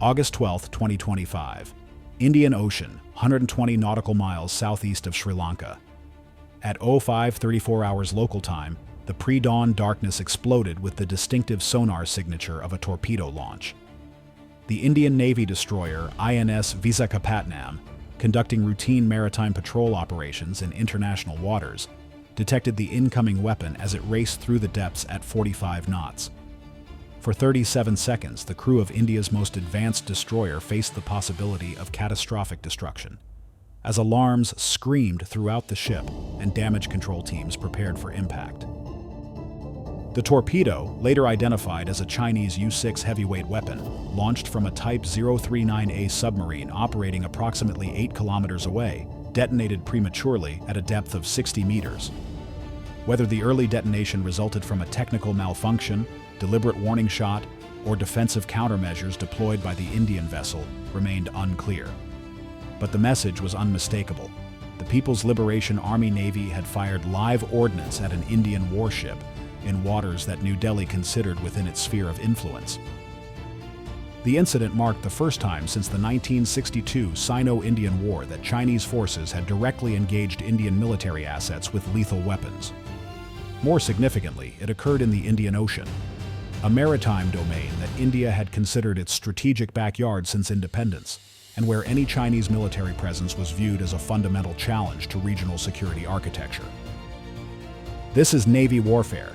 August 12, 2025. Indian Ocean, 120 nautical miles southeast of Sri Lanka. At 05:34 hours local time, the pre-dawn darkness exploded with the distinctive sonar signature of a torpedo launch. The Indian Navy destroyer INS Visakhapatnam, conducting routine maritime patrol operations in international waters, detected the incoming weapon as it raced through the depths at 45 knots. For 37 seconds, the crew of India's most advanced destroyer faced the possibility of catastrophic destruction, as alarms screamed throughout the ship and damage control teams prepared for impact. The torpedo, later identified as a Chinese U-6 heavyweight weapon, launched from a Type 039A submarine operating approximately 8 kilometers away, detonated prematurely at a depth of 60 meters. Whether the early detonation resulted from a technical malfunction, deliberate warning shot, or defensive countermeasures deployed by the Indian vessel remained unclear. But the message was unmistakable. The People's Liberation Army Navy had fired live ordnance at an Indian warship in waters that New Delhi considered within its sphere of influence. The incident marked the first time since the 1962 Sino-Indian War that Chinese forces had directly engaged Indian military assets with lethal weapons. More significantly, it occurred in the Indian Ocean, a maritime domain that India had considered its strategic backyard since independence, and where any Chinese military presence was viewed as a fundamental challenge to regional security architecture. This is Navy warfare.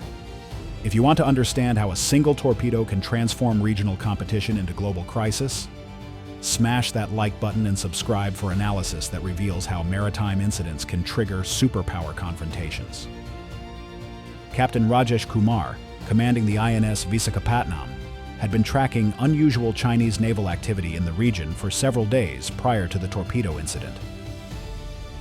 If you want to understand how a single torpedo can transform regional competition into global crisis, smash that like button and subscribe for analysis that reveals how maritime incidents can trigger superpower confrontations. Captain Rajesh Kumar, commanding the INS Visakhapatnam, had been tracking unusual Chinese naval activity in the region for several days prior to the torpedo incident.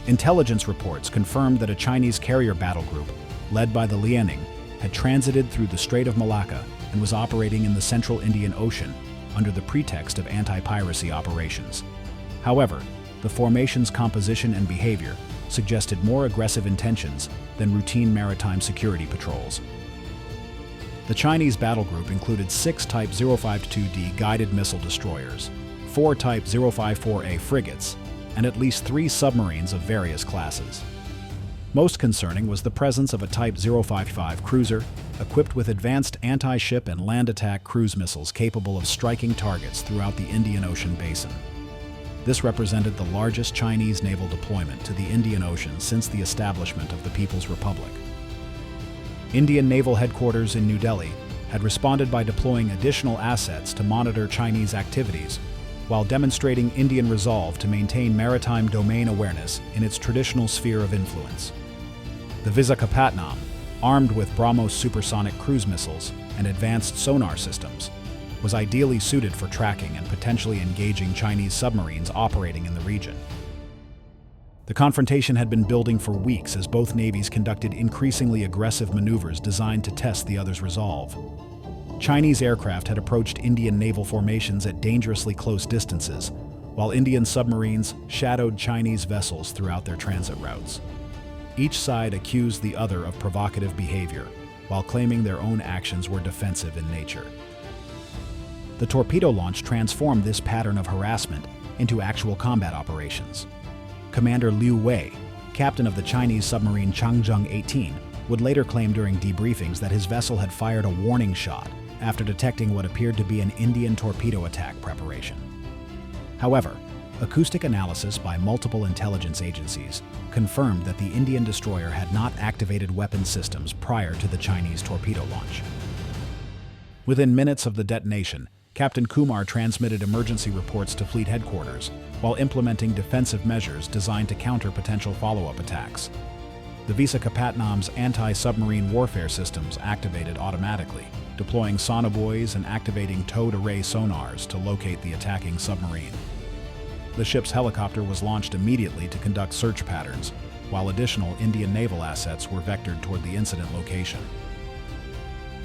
Intelligence reports confirmed that a Chinese carrier battle group, led by the Liaoning, had transited through the Strait of Malacca and was operating in the central Indian Ocean under the pretext of anti-piracy operations. However, the formation's composition and behavior suggested more aggressive intentions than routine maritime security patrols. The Chinese battle group included 6 Type 052D guided missile destroyers, 4 Type 054A frigates, and at least 3 submarines of various classes. Most concerning was the presence of a Type 055 cruiser, equipped with advanced anti-ship and land attack cruise missiles capable of striking targets throughout the Indian Ocean basin. This represented the largest Chinese naval deployment to the Indian Ocean since the establishment of the People's Republic. Indian Naval Headquarters in New Delhi had responded by deploying additional assets to monitor Chinese activities, while demonstrating Indian resolve to maintain maritime domain awareness in its traditional sphere of influence. The Visakhapatnam, armed with BrahMos supersonic cruise missiles and advanced sonar systems, was ideally suited for tracking and potentially engaging Chinese submarines operating in the region. The confrontation had been building for weeks as both navies conducted increasingly aggressive maneuvers designed to test the other's resolve. Chinese aircraft had approached Indian naval formations at dangerously close distances, while Indian submarines shadowed Chinese vessels throughout their transit routes. Each side accused the other of provocative behavior, while claiming their own actions were defensive in nature. The torpedo launch transformed this pattern of harassment into actual combat operations. Commander Liu Wei, captain of the Chinese submarine Changzheng 18, would later claim during debriefings that his vessel had fired a warning shot after detecting what appeared to be an Indian torpedo attack preparation. However, acoustic analysis by multiple intelligence agencies confirmed that the Indian destroyer had not activated weapon systems prior to the Chinese torpedo launch. Within minutes of the detonation, Captain Kumar transmitted emergency reports to fleet headquarters while implementing defensive measures designed to counter potential follow-up attacks. The Visakhapatnam's anti-submarine warfare systems activated automatically, deploying sonobuoys and activating towed array sonars to locate the attacking submarine. The ship's helicopter was launched immediately to conduct search patterns, while additional Indian naval assets were vectored toward the incident location.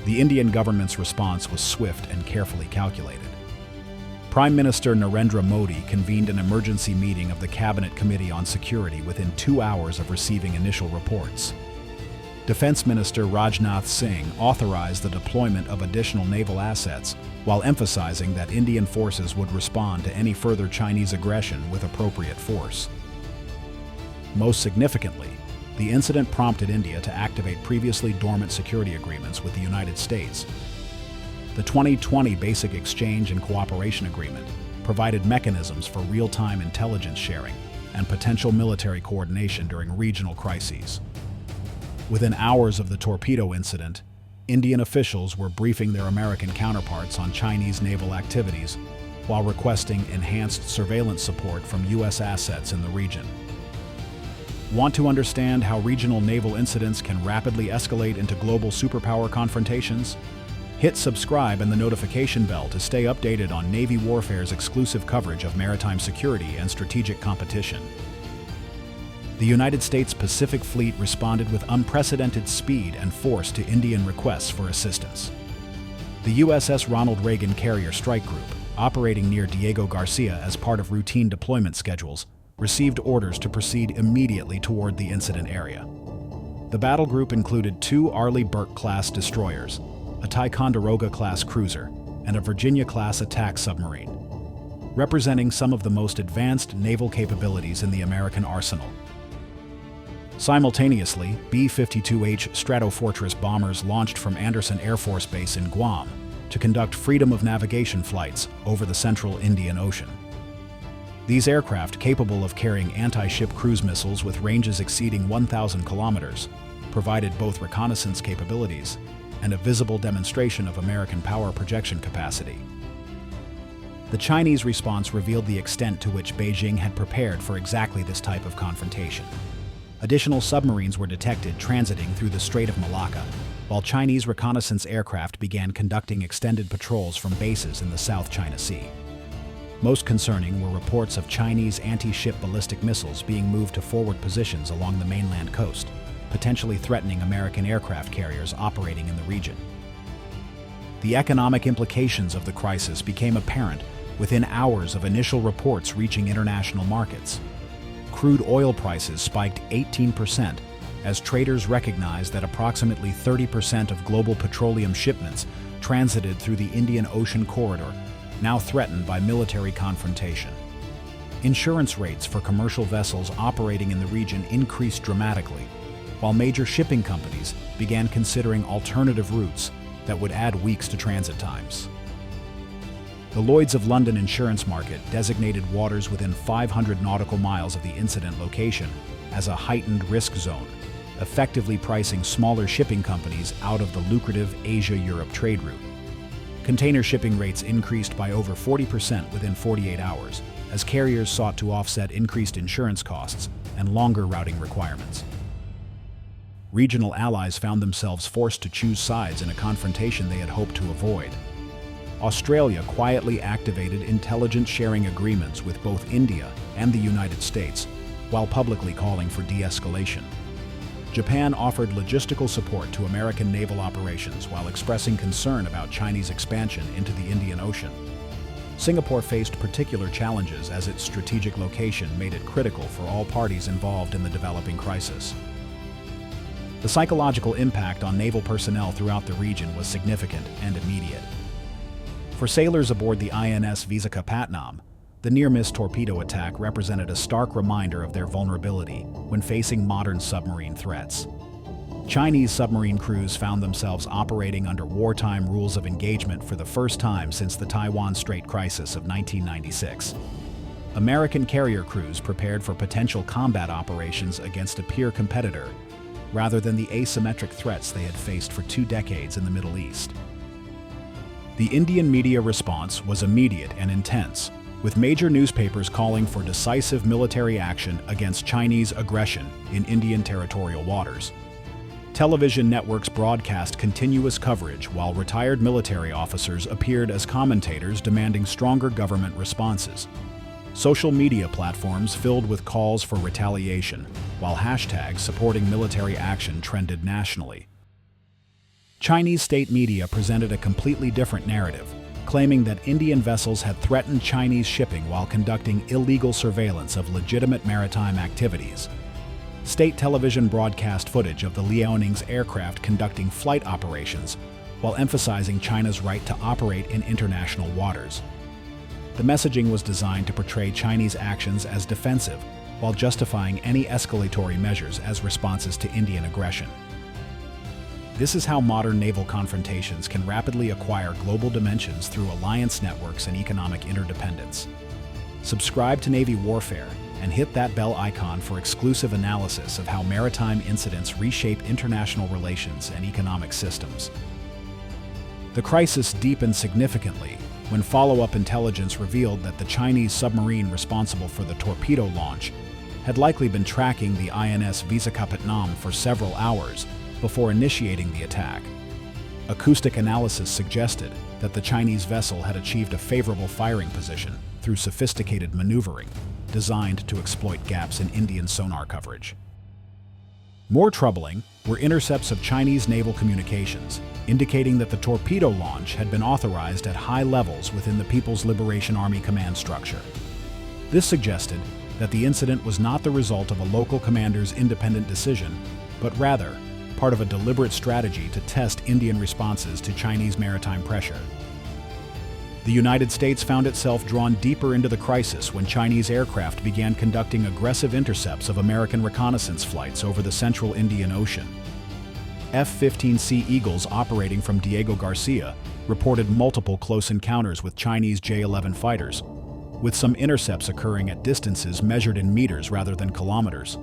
The Indian government's response was swift and carefully calculated. Prime Minister Narendra Modi convened an emergency meeting of the Cabinet Committee on Security within 2 hours of receiving initial reports. Defense Minister Rajnath Singh authorized the deployment of additional naval assets, while emphasizing that Indian forces would respond to any further Chinese aggression with appropriate force. Most significantly, the incident prompted India to activate previously dormant security agreements with the United States. The 2020 Basic Exchange and Cooperation Agreement provided mechanisms for real-time intelligence sharing and potential military coordination during regional crises. Within hours of the torpedo incident, Indian officials were briefing their American counterparts on Chinese naval activities while requesting enhanced surveillance support from U.S. assets in the region. Want to understand how regional naval incidents can rapidly escalate into global superpower confrontations? Hit subscribe and the notification bell to stay updated on Navy warfare's exclusive coverage of maritime security and strategic competition. The United States Pacific Fleet responded with unprecedented speed and force to Indian requests for assistance. The USS Ronald Reagan Carrier Strike Group, operating near Diego Garcia as part of routine deployment schedules, received orders to proceed immediately toward the incident area. The battle group included 2 Arleigh Burke-class destroyers, a Ticonderoga-class cruiser, and a Virginia-class attack submarine, representing some of the most advanced naval capabilities in the American arsenal. Simultaneously, B-52H Stratofortress bombers launched from Andersen Air Force Base in Guam to conduct freedom of navigation flights over the central Indian Ocean. These aircraft, capable of carrying anti-ship cruise missiles with ranges exceeding 1,000 kilometers, provided both reconnaissance capabilities and a visible demonstration of American power projection capacity. The Chinese response revealed the extent to which Beijing had prepared for exactly this type of confrontation. Additional submarines were detected transiting through the Strait of Malacca, while Chinese reconnaissance aircraft began conducting extended patrols from bases in the South China Sea. Most concerning were reports of Chinese anti-ship ballistic missiles being moved to forward positions along the mainland coast, potentially threatening American aircraft carriers operating in the region. The economic implications of the crisis became apparent within hours of initial reports reaching international markets. Crude oil prices spiked 18% as traders recognized that approximately 30% of global petroleum shipments transited through the Indian Ocean corridor, now threatened by military confrontation. Insurance rates for commercial vessels operating in the region increased dramatically, while major shipping companies began considering alternative routes that would add weeks to transit times. The Lloyd's of London insurance market designated waters within 500 nautical miles of the incident location as a heightened risk zone, effectively pricing smaller shipping companies out of the lucrative Asia-Europe trade route. Container shipping rates increased by over 40% within 48 hours, as carriers sought to offset increased insurance costs and longer routing requirements. Regional allies found themselves forced to choose sides in a confrontation they had hoped to avoid. Australia quietly activated intelligence sharing agreements with both India and the United States, while publicly calling for de-escalation. Japan offered logistical support to American naval operations while expressing concern about Chinese expansion into the Indian Ocean. Singapore faced particular challenges as its strategic location made it critical for all parties involved in the developing crisis. The psychological impact on naval personnel throughout the region was significant and immediate. For sailors aboard the INS Visakhapatnam, the near-miss torpedo attack represented a stark reminder of their vulnerability when facing modern submarine threats. Chinese submarine crews found themselves operating under wartime rules of engagement for the first time since the Taiwan Strait crisis of 1996. American carrier crews prepared for potential combat operations against a peer competitor, rather than the asymmetric threats they had faced for 2 decades in the Middle East. The Indian media response was immediate and intense, with major newspapers calling for decisive military action against Chinese aggression in Indian territorial waters. Television networks broadcast continuous coverage, while retired military officers appeared as commentators demanding stronger government responses. Social media platforms filled with calls for retaliation, while hashtags supporting military action trended nationally. Chinese state media presented a completely different narrative, claiming that Indian vessels had threatened Chinese shipping while conducting illegal surveillance of legitimate maritime activities. State television broadcast footage of the Liaoning's aircraft conducting flight operations while emphasizing China's right to operate in international waters. The messaging was designed to portray Chinese actions as defensive while justifying any escalatory measures as responses to Indian aggression. This is how modern naval confrontations can rapidly acquire global dimensions through alliance networks and economic interdependence. Subscribe to Navy Warfare and hit that bell icon for exclusive analysis of how maritime incidents reshape international relations and economic systems. The crisis deepened significantly when follow-up intelligence revealed that the Chinese submarine responsible for the torpedo launch had likely been tracking the INS Visakhapatnam for several hours before initiating the attack. Acoustic analysis suggested that the Chinese vessel had achieved a favorable firing position through sophisticated maneuvering designed to exploit gaps in Indian sonar coverage. More troubling were intercepts of Chinese naval communications, indicating that the torpedo launch had been authorized at high levels within the People's Liberation Army command structure. This suggested that the incident was not the result of a local commander's independent decision, but rather part of a deliberate strategy to test Indian responses to Chinese maritime pressure. The United States found itself drawn deeper into the crisis when Chinese aircraft began conducting aggressive intercepts of American reconnaissance flights over the central Indian Ocean. F-15C Eagles operating from Diego Garcia reported multiple close encounters with Chinese J-11 fighters, with some intercepts occurring at distances measured in meters rather than kilometers.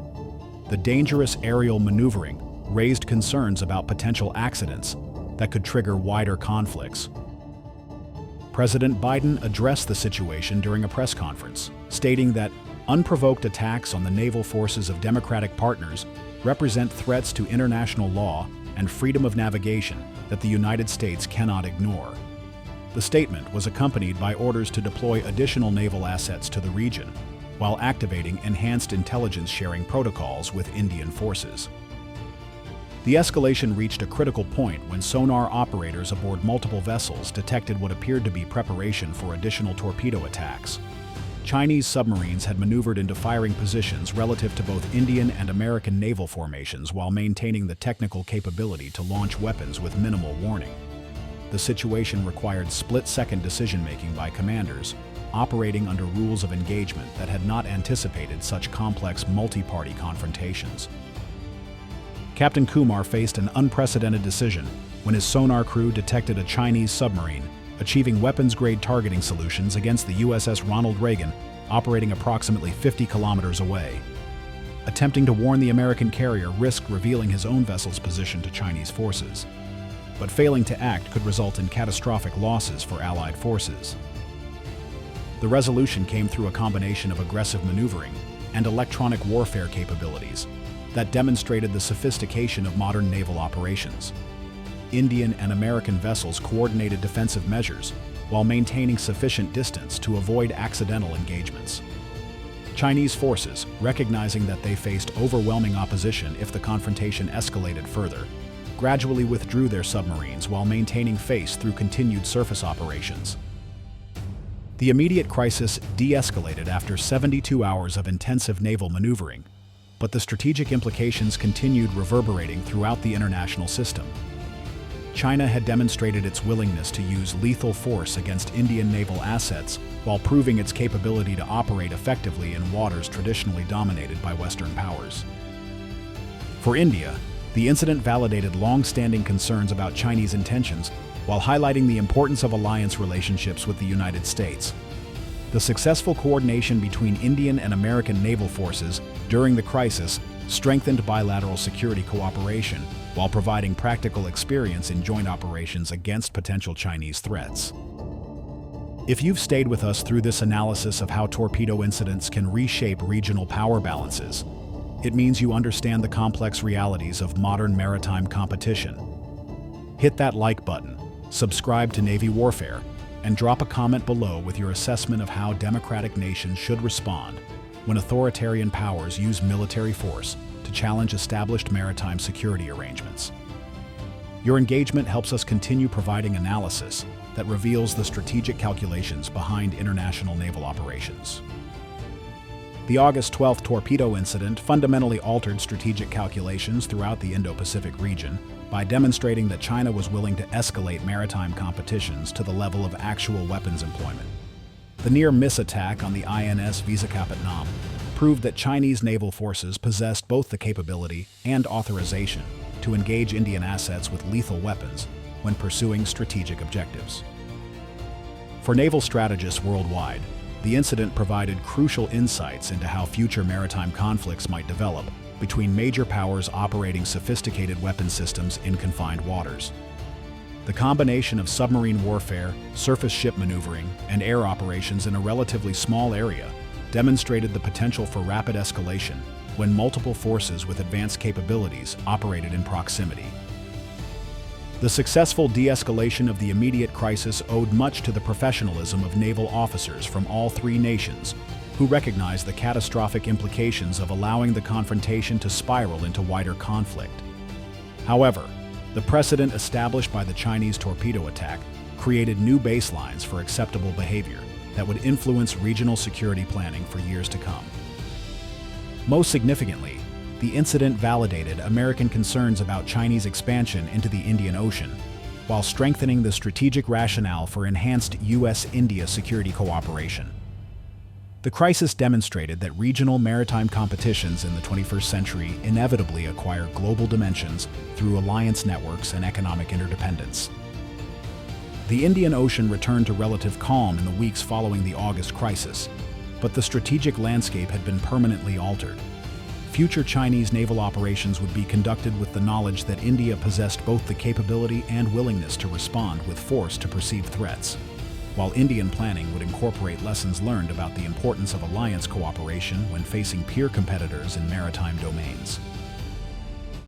The dangerous aerial maneuvering raised concerns about potential accidents that could trigger wider conflicts. President Biden addressed the situation during a press conference, stating that unprovoked attacks on the naval forces of democratic partners represent threats to international law and freedom of navigation that the United States cannot ignore. The statement was accompanied by orders to deploy additional naval assets to the region, while activating enhanced intelligence sharing protocols with Indian forces. The escalation reached a critical point when sonar operators aboard multiple vessels detected what appeared to be preparation for additional torpedo attacks. Chinese submarines had maneuvered into firing positions relative to both Indian and American naval formations while maintaining the technical capability to launch weapons with minimal warning. The situation required split-second decision-making by commanders, operating under rules of engagement that had not anticipated such complex multi-party confrontations. Captain Kumar faced an unprecedented decision when his sonar crew detected a Chinese submarine, achieving weapons-grade targeting solutions against the USS Ronald Reagan, operating approximately 50 kilometers away. Attempting to warn the American carrier risked revealing his own vessel's position to Chinese forces, but failing to act could result in catastrophic losses for Allied forces. The resolution came through a combination of aggressive maneuvering and electronic warfare capabilities that demonstrated the sophistication of modern naval operations. Indian and American vessels coordinated defensive measures while maintaining sufficient distance to avoid accidental engagements. Chinese forces, recognizing that they faced overwhelming opposition if the confrontation escalated further, gradually withdrew their submarines while maintaining face through continued surface operations. The immediate crisis de-escalated after 72 hours of intensive naval maneuvering, but the strategic implications continued reverberating throughout the international system. China had demonstrated its willingness to use lethal force against Indian naval assets while proving its capability to operate effectively in waters traditionally dominated by Western powers. For India, the incident validated long-standing concerns about Chinese intentions while highlighting the importance of alliance relationships with the United States. The successful coordination between Indian and American naval forces during the crisis strengthened bilateral security cooperation while providing practical experience in joint operations against potential Chinese threats. If you've stayed with us through this analysis of how torpedo incidents can reshape regional power balances, it means you understand the complex realities of modern maritime competition. Hit that like button, subscribe to Navy Warfare, and drop a comment below with your assessment of how democratic nations should respond when authoritarian powers use military force to challenge established maritime security arrangements. Your engagement helps us continue providing analysis that reveals the strategic calculations behind international naval operations. The August 12th torpedo incident fundamentally altered strategic calculations throughout the Indo-Pacific region by demonstrating that China was willing to escalate maritime competitions to the level of actual weapons employment. The near-miss attack on the INS Visakhapatnam proved that Chinese naval forces possessed both the capability and authorization to engage Indian assets with lethal weapons when pursuing strategic objectives. For naval strategists worldwide, the incident provided crucial insights into how future maritime conflicts might develop between major powers operating sophisticated weapon systems in confined waters. The combination of submarine warfare, surface ship maneuvering, and air operations in a relatively small area demonstrated the potential for rapid escalation when multiple forces with advanced capabilities operated in proximity. The successful de-escalation of the immediate crisis owed much to the professionalism of naval officers from all three nations, who recognized the catastrophic implications of allowing the confrontation to spiral into wider conflict. However, the precedent established by the Chinese torpedo attack created new baselines for acceptable behavior that would influence regional security planning for years to come. Most significantly, the incident validated American concerns about Chinese expansion into the Indian Ocean, while strengthening the strategic rationale for enhanced U.S.-India security cooperation. The crisis demonstrated that regional maritime competitions in the 21st century inevitably acquire global dimensions through alliance networks and economic interdependence. The Indian Ocean returned to relative calm in the weeks following the August crisis, but the strategic landscape had been permanently altered. Future Chinese naval operations would be conducted with the knowledge that India possessed both the capability and willingness to respond with force to perceived threats, while Indian planning would incorporate lessons learned about the importance of alliance cooperation when facing peer competitors in maritime domains.